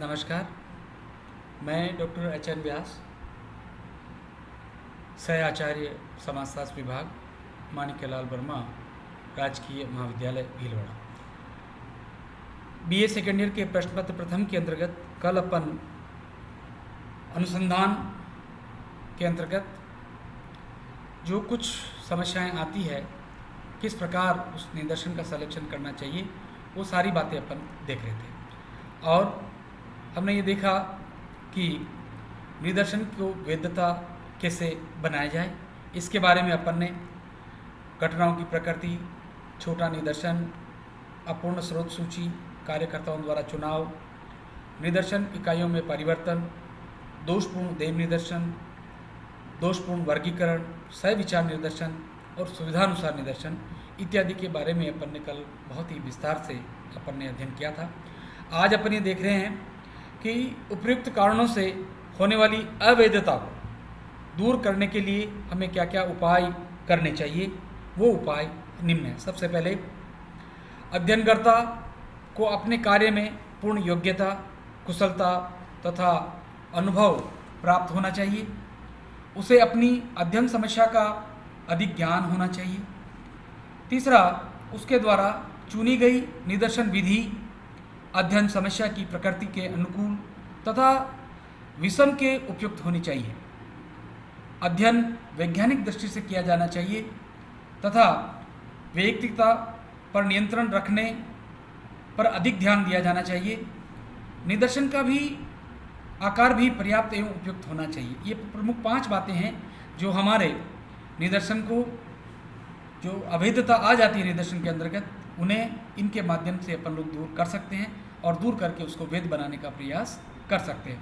नमस्कार। मैं doctor H N व्यास, सह आचार्य समाजशास्त्र विभाग, माणिक्यलाल वर्मा, राजकीय महाविद्यालय भीलवाड़ा। बीए सेकेंड ईयर के प्रश्न पत्र प्रथम के अंतर्गत कल अपन अनुसंधान के अंतर्गत जो कुछ समस्याएं आती है, किस प्रकार उस निदर्शन का सिलेक्शन करना चाहिए, वो सारी बातें अपन देख रहे थे। और हमने ये देखा कि निदर्शन को वैधता कैसे बनाया जाए, इसके बारे में अपन ने घटनाओं की प्रकृति, छोटा निदर्शन, अपूर्ण स्रोत सूची, कार्यकर्ताओं द्वारा चुनाव, निदर्शन इकाइयों में परिवर्तन, दोषपूर्ण देव निदर्शन, दोषपूर्ण वर्गीकरण, सह विचार निदर्शन और सुविधानुसार निदर्शन इत्यादि के बारे में अपन ने कल बहुत ही विस्तार से अपन ने अध्ययन किया था। आज अपन ये देख रहे हैं कि उपयुक्त कारणों से होने वाली अवैधता को दूर करने के लिए हमें क्या क्या उपाय करने चाहिए। वो उपाय निम्न है। सबसे पहले, अध्ययनकर्ता को अपने कार्य में पूर्ण योग्यता, कुशलता तथा अनुभव प्राप्त होना चाहिए। उसे अपनी अध्ययन समस्या का अधिक ज्ञान होना चाहिए। तीसरा, उसके द्वारा चुनी गई निदर्शन विधि अध्ययन समस्या की प्रकृति के अनुकूल तथा विषम के उपयुक्त होनी चाहिए। अध्ययन वैज्ञानिक दृष्टि से किया जाना चाहिए तथा वैयक्तिकता पर नियंत्रण रखने पर अधिक ध्यान दिया जाना चाहिए। निदर्शन का भी आकार भी पर्याप्त एवं उपयुक्त होना चाहिए। ये प्रमुख 5 बातें हैं जो हमारे निदर्शन को, जो अवैधता आ जाती है निदर्शन के अंतर्गत, उन्हें इनके माध्यम से अपन लोग दूर कर सकते हैं और दूर करके उसको वैध बनाने का प्रयास कर सकते हैं।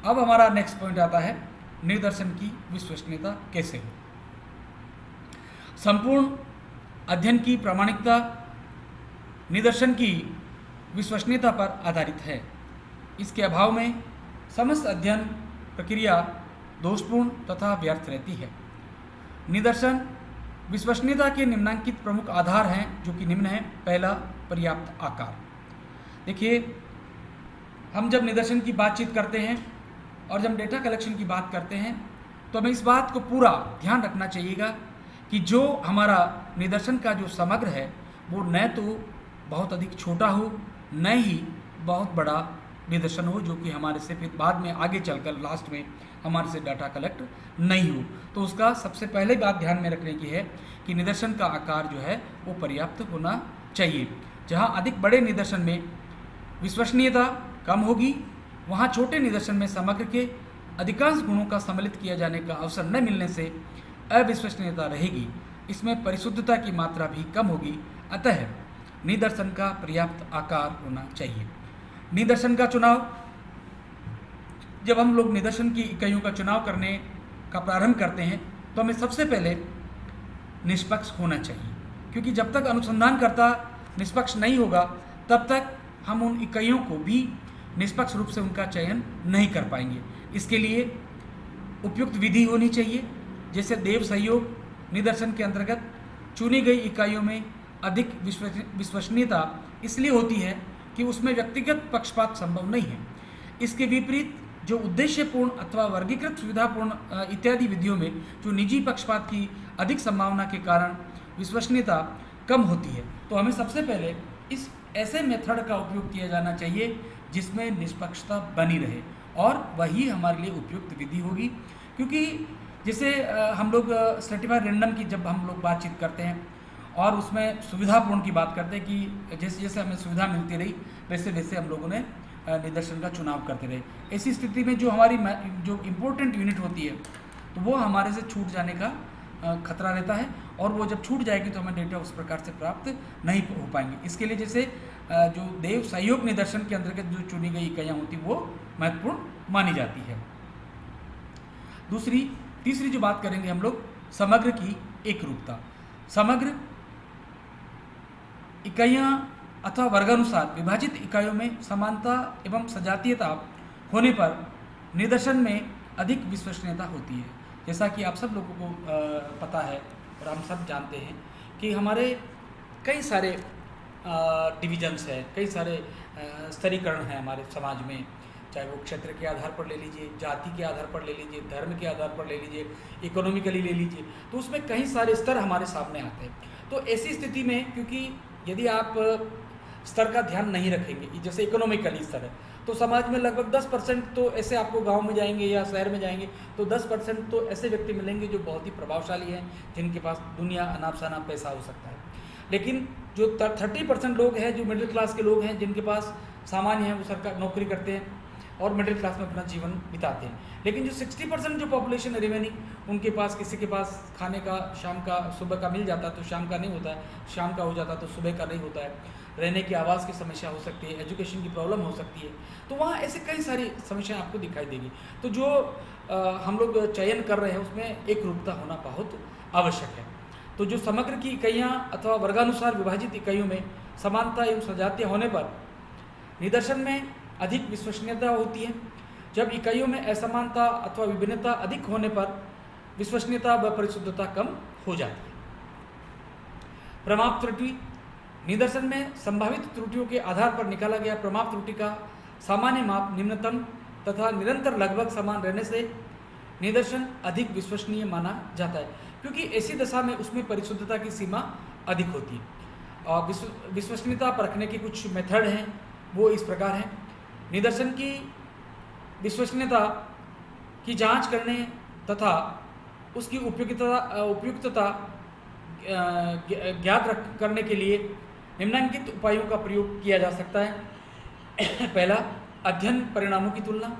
अब हमारा नेक्स्ट पॉइंट आता है, निदर्शन की विश्वसनीयता कैसे हो। संपूर्ण अध्ययन की प्रामाणिकता निदर्शन की विश्वसनीयता पर आधारित है। इसके अभाव में समस्त अध्ययन प्रक्रिया दोषपूर्ण तथा व्यर्थ रहती है। निदर्शन विश्वसनीयता के निम्नांकित प्रमुख आधार हैं, जो कि निम्न है। पहला, पर्याप्त आकार। देखिए, हम जब निदर्शन की बातचीत करते हैं और जब डेटा कलेक्शन की बात करते हैं तो हमें इस बात को पूरा ध्यान रखना चाहिएगा कि जो हमारा निदर्शन का जो समग्र है वो न तो बहुत अधिक छोटा हो, न ही बहुत बड़ा निदर्शन हो, जो कि हमारे से फिर बाद में आगे चलकर लास्ट में हमारे से डाटा कलेक्ट नहीं हो। तो उसका सबसे पहले बात ध्यान में रखने की है कि निदर्शन का आकार जो है वो पर्याप्त होना चाहिए। जहाँ अधिक बड़े निदर्शन में विश्वसनीयता कम होगी, वहाँ छोटे निदर्शन में समग्र के अधिकांश गुणों का सम्मिलित किया जाने का अवसर न मिलने से अविश्वसनीयता रहेगी। इसमें परिशुद्धता की मात्रा भी कम होगी। अतः निदर्शन का पर्याप्त आकार होना चाहिए। निदर्शन का चुनाव, जब हम लोग निदर्शन की इकाइयों का चुनाव करने का प्रारंभ करते हैं तो हमें सबसे पहले निष्पक्ष होना चाहिए, क्योंकि जब तक अनुसंधानकर्ता निष्पक्ष नहीं होगा तब तक हम उन इकाइयों को भी निष्पक्ष रूप से उनका चयन नहीं कर पाएंगे। इसके लिए उपयुक्त विधि होनी चाहिए। जैसे देव सहयोग निदर्शन के अंतर्गत चुनी गई इकाइयों में अधिक विश्वसनीयता इसलिए होती है कि उसमें व्यक्तिगत पक्षपात संभव नहीं है। इसके विपरीत जो उद्देश्यपूर्ण अथवा वर्गीकृत सुविधापूर्ण इत्यादि विधियों में जो निजी पक्षपात की अधिक संभावना के कारण विश्वसनीयता कम होती है। तो हमें सबसे पहले इस ऐसे मेथड का उपयोग किया जाना चाहिए जिसमें निष्पक्षता बनी रहे, और वही हमारे लिए उपयुक्त विधि होगी। क्योंकि जैसे हम लोग सर्टिफाइड रैंडम की जब हम लोग बातचीत करते हैं और उसमें सुविधापूर्ण की बात करते हैं कि जैसे जैसे हमें सुविधा मिलती रही वैसे वैसे हम लोगों ने निदर्शन का चुनाव करते रहे। ऐसी स्थिति में जो हमारी जो इम्पोर्टेंट यूनिट होती है तो वो हमारे से छूट जाने का खतरा रहता है, और वो जब छूट जाएगी तो हमें डेटा उस प्रकार से प्राप्त नहीं हो पाएंगे। इसके लिए जैसे जो देव सहयोग निदर्शन के अंतर्गत जो चुनी गई इकाइयाँ होती वो महत्वपूर्ण मानी जाती है। तीसरी जो बात करेंगे हम लोग, समग्र की एकरूपता। समग्र इकाइयाँ अथवा वर्गानुसार विभाजित इकाइयों में समानता एवं सजातीयता होने पर निदर्शन में अधिक विश्वसनीयता होती है। जैसा कि आप सब लोगों को पता है और हम सब जानते हैं कि हमारे कई सारे डिविजन्स है, कई सारे स्तरीकरण हैं हमारे समाज में, चाहे वो क्षेत्र के आधार पर ले लीजिए, जाति के आधार पर ले लीजिए, धर्म के आधार पर ले लीजिए, इकोनॉमिकली ले लीजिए, तो उसमें कई सारे स्तर हमारे सामने आते हैं। तो ऐसी स्थिति में, क्योंकि यदि आप स्तर का ध्यान नहीं रखेंगे, जैसे इकोनॉमिकली स्तर है, तो समाज में लगभग 10% तो ऐसे आपको गांव में जाएंगे या शहर में जाएंगे तो 10% तो ऐसे व्यक्ति मिलेंगे जो बहुत ही प्रभावशाली हैं, जिनके पास दुनिया अनाप शनाप पैसा हो सकता है। लेकिन जो 30% लोग हैं, जो मिडिल क्लास के लोग हैं, जिनके पास सामान्य है, वो सरकार नौकरी करते हैं और मिडिल क्लास में अपना जीवन बिताते हैं। लेकिन जो 60% जो पॉपुलेशन है रिमेनिंग, उनके पास, किसी के पास खाने का शाम का सुबह का मिल जाता तो शाम का नहीं होता है, शाम का हो जाता तो सुबह का नहीं होता है, रहने की आवास की समस्या हो सकती है, एजुकेशन की प्रॉब्लम हो सकती है, तो वहाँ ऐसे कई सारी समस्याएं आपको दिखाई देगी। तो जो हम लोग चयन कर रहे हैं उसमें एक रूपता होना बहुत आवश्यक है। तो जो समग्र की इकाइयाँ अथवा वर्गानुसार विभाजित इकाइयों में समानता एवं सजातीय होने पर निदर्शन में अधिक विश्वसनीयता होती है। जब इकाइयों में असमानता अथवा विभिन्नता अधिक होने पर विश्वसनीयता व परिशुद्धता कम हो जाती है। प्रमाप त्रुटि, निदर्शन में संभावित त्रुटियों के आधार पर निकाला गया प्रमाप त्रुटि का सामान्य माप निम्नतम तथा निरंतर लगभग समान रहने से निदर्शन अधिक विश्वसनीय माना जाता है, क्योंकि ऐसी दशा में उसमें परिशुद्धता की सीमा अधिक होती है। और विश्वसनीयता परखने के कुछ मेथड हैं, वो इस प्रकार हैं। निदर्शन की विश्वसनीयता की जांच करने तथा उसकी उपयुक्तता ज्ञात करने के लिए निम्नलिखित उपायों का प्रयोग किया जा सकता है। पहला, अध्ययन परिणामों की तुलना।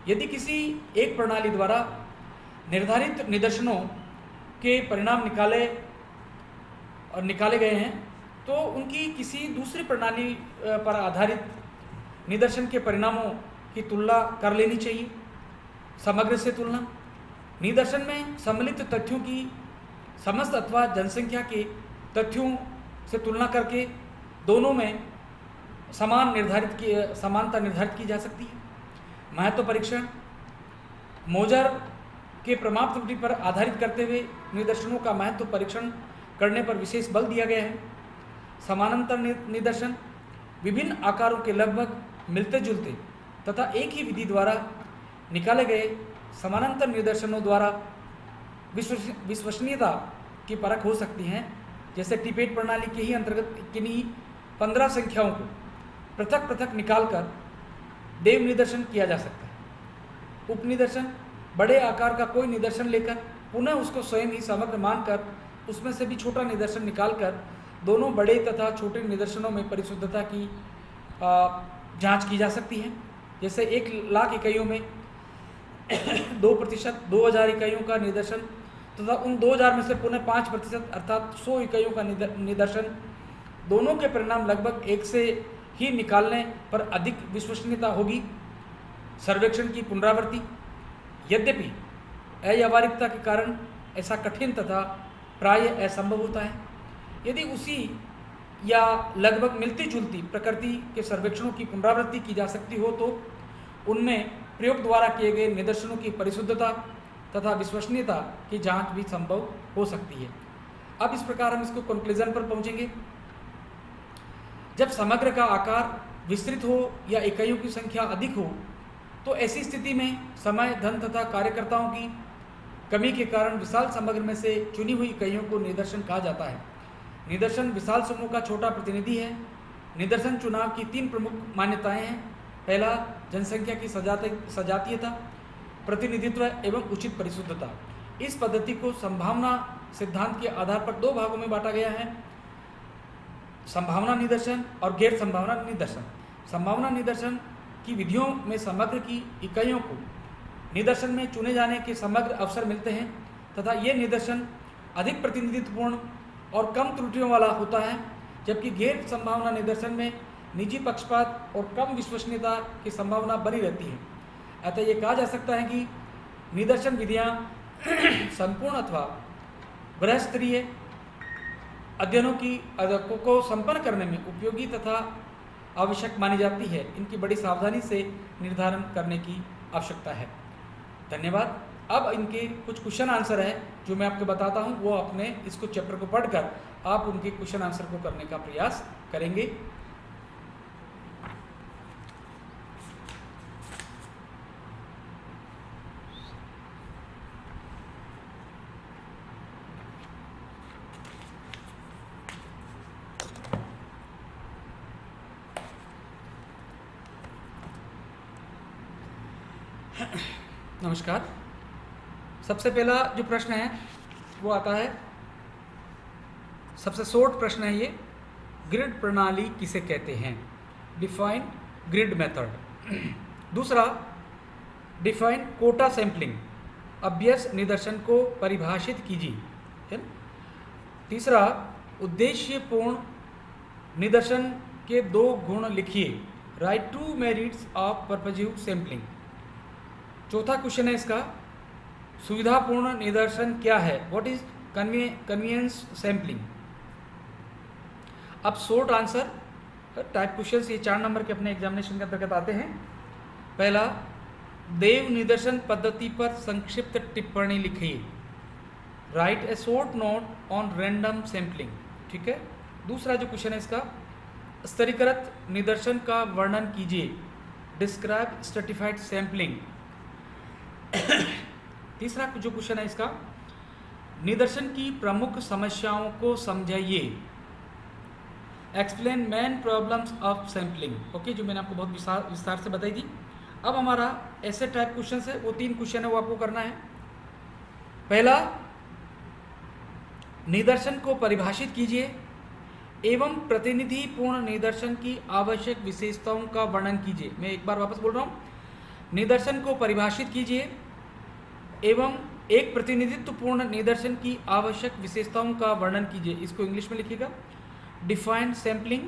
यदि किसी एक प्रणाली द्वारा निर्धारित निदर्शनों के परिणाम निकाले गए हैं तो उनकी किसी दूसरी प्रणाली पर आधारित निदर्शन के परिणामों की तुलना कर लेनी चाहिए। समग्र से तुलना, निदर्शन में सम्मिलित तथ्यों की समस्त अथवा जनसंख्या के तथ्यों से तुलना करके दोनों में समानता निर्धारित की जा सकती है। महत्व परीक्षण, मोजर के प्रमाप त्रुटि पर आधारित करते हुए निदर्शनों का महत्व परीक्षण करने पर विशेष बल दिया गया है। समानांतर निदर्शन, विभिन्न आकारों के लगभग मिलते जुलते तथा एक ही विधि द्वारा निकाले गए समानांतर निदर्शनों द्वारा विश्वसनीयता की परख हो सकती है। जैसे टिपेट प्रणाली के ही अंतर्गत किन्हीं 15 संख्याओं को पृथक पृथक निकालकर देव निदर्शन किया जा सकता है। उपनिदर्शन, बड़े आकार का कोई निदर्शन लेकर पुनः उसको स्वयं ही समग्र मानकर उसमें से भी छोटा निदर्शन निकालकर दोनों बड़े तथा छोटे निदर्शनों में परिशुद्धता की जांच की जा सकती है। जैसे 1,00,000 इकाइयों में 2%, 2,000 इकाइयों का निदर्शन तथा उन 2,000 में से पुनः 5% अर्थात 100 इकाइयों का निदर्शन, दोनों के परिणाम लगभग एक से ही निकालने पर अधिक विश्वसनीयता होगी। सर्वेक्षण की पुनरावृत्ति, यद्यपि अव्यावहारिकता के कारण ऐसा कठिन तथा प्रायः असंभव होता है। यदि उसी या लगभग मिलती जुलती प्रकृति के सर्वेक्षणों की पुनरावृत्ति की जा सकती हो तो उनमें प्रयोग द्वारा किए गए निदर्शनों की परिशुद्धता तथा विश्वसनीयता की जांच भी संभव हो सकती है। अब इस प्रकार हम इसको कंक्लूजन पर पहुंचेंगे। जब समग्र का आकार विस्तृत हो या इकाइयों की संख्या अधिक हो तो ऐसी स्थिति में समय, धन तथा कार्यकर्ताओं की कमी के कारण विशाल समग्र में से चुनी हुई इकाइयों को निदर्शन कहा जाता है। निदर्शन विशाल समूह का छोटा प्रतिनिधि है। निदर्शन चुनाव की 3 प्रमुख मान्यताएं हैं। पहला, जनसंख्या की सजातीयता, प्रतिनिधित्व एवं उचित परिशुद्धता। इस पद्धति को संभावना सिद्धांत के आधार पर 2 भागों में बांटा गया है, संभावना निदर्शन और गैर संभावना निदर्शन। संभावना निदर्शन की विधियों में समग्र की इकाइयों को निदर्शन में चुने जाने के समग्र अवसर मिलते हैं तथा ये निदर्शन अधिक प्रतिनिधित्वपूर्ण और कम त्रुटियों वाला होता है, जबकि गैर संभावना निदर्शन में निजी पक्षपात और कम विश्वसनीयता की संभावना बनी रहती है। अतः ये कहा जा सकता है कि निदर्शन विधियाँ संपूर्ण अथवा बृहस्तरीय अध्ययनों को संपन्न करने में उपयोगी तथा आवश्यक मानी जाती है। इनकी बड़ी सावधानी से निर्धारण करने की आवश्यकता है। धन्यवाद। अब इनके कुछ क्वेश्चन आंसर है जो मैं आपको बताता हूँ, वो अपने इसको चैप्टर को पढ़कर आप उनके क्वेश्चन आंसर को करने का प्रयास करेंगे। नमस्कार। सबसे पहला जो प्रश्न है वो आता है, सबसे शॉर्ट प्रश्न है ये, ग्रिड प्रणाली किसे कहते हैं? Define grid method. दूसरा, डिफाइन कोटा सैंपलिंग, अभ्यस निदर्शन को परिभाषित कीजिए, है ना। तीसरा, उद्देश्यपूर्ण निदर्शन के 2 गुण लिखिए, right 2 merits of purposive sampling. चौथा क्वेश्चन है इसका, सुविधापूर्ण निदर्शन क्या है? What is convenience sampling. अब शॉर्ट आंसर टाइप क्वेश्चंस ये 4 नंबर के अपने एग्जामिनेशन के अंतर्गत आते हैं। पहला, देव निदर्शन पद्धति पर संक्षिप्त टिप्पणी लिखिए, right A short note on random sampling. ठीक है। दूसरा जो क्वेश्चन है इसका, स्तरीकृत निदर्शन का वर्णन कीजिए, डिस्क्राइब स्ट्रेटिफाइड सैंपलिंग। तीसरा जो क्वेश्चन है इसका, निदर्शन की प्रमुख समस्याओं को समझाइए, explain main problems of sampling. Okay, जो मैंने आपको बहुत विस्तार से बताई थी। अब हमारा ऐसे टाइप क्वेश्चन है, वो 3 क्वेश्चन है वो आपको करना है। पहला, निदर्शन को परिभाषित कीजिए एवं प्रतिनिधिपूर्ण निदर्शन की आवश्यक विशेषताओं का वर्णन कीजिए। मैं एक बार वापस बोल रहा हूँ, निदर्शन को परिभाषित कीजिए एवं एक प्रतिनिधित्वपूर्ण निदर्शन की आवश्यक विशेषताओं का वर्णन कीजिए। इसको इंग्लिश में लिखिएगा, define sampling,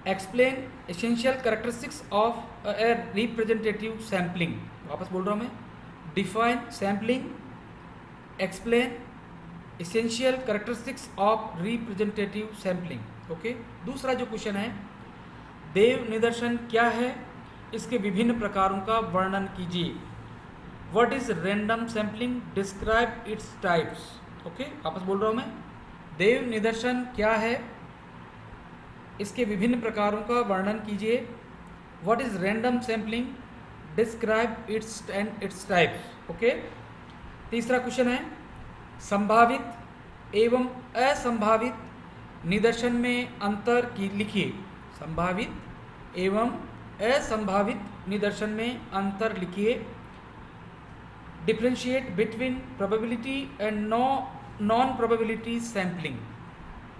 explain essential characteristics of a representative sampling. वापस बोल रहा हूँ मैं, define sampling, explain essential characteristics of representative sampling. Okay. दूसरा जो क्वेश्चन है, देव निदर्शन क्या है, इसके विभिन्न प्रकारों का वर्णन कीजिए, what is random sampling, describe its types. Okay, वापस बोल रहा हूँ मैं, देव निदर्शन क्या है, इसके विभिन्न प्रकारों का वर्णन कीजिए, what is random sampling, describe it's and its types. Okay. तीसरा क्वेश्चन है, संभावित एवं असंभावित निदर्शन में अंतर की लिखिए, संभावित एवं असंभावित निदर्शन में अंतर लिखिए, differentiate between probability and non probability sampling.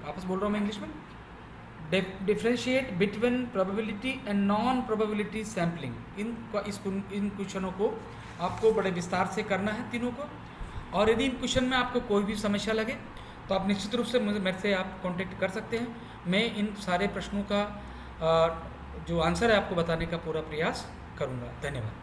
वापस बोल रहा हूँ मैं इंग्लिश में, differentiate between probability and non probability sampling. इन क्वेश्चनों को आपको बड़े विस्तार से करना है, तीनों को। और यदि इन क्वेश्चन में आपको कोई भी समस्या लगे तो आप निश्चित रूप से मेरे से आप कांटेक्ट कर सकते हैं। मैं इन सारे प्रश्नों का जो आंसर है आपको बताने का पूरा प्रयास करूँगा। धन्यवाद।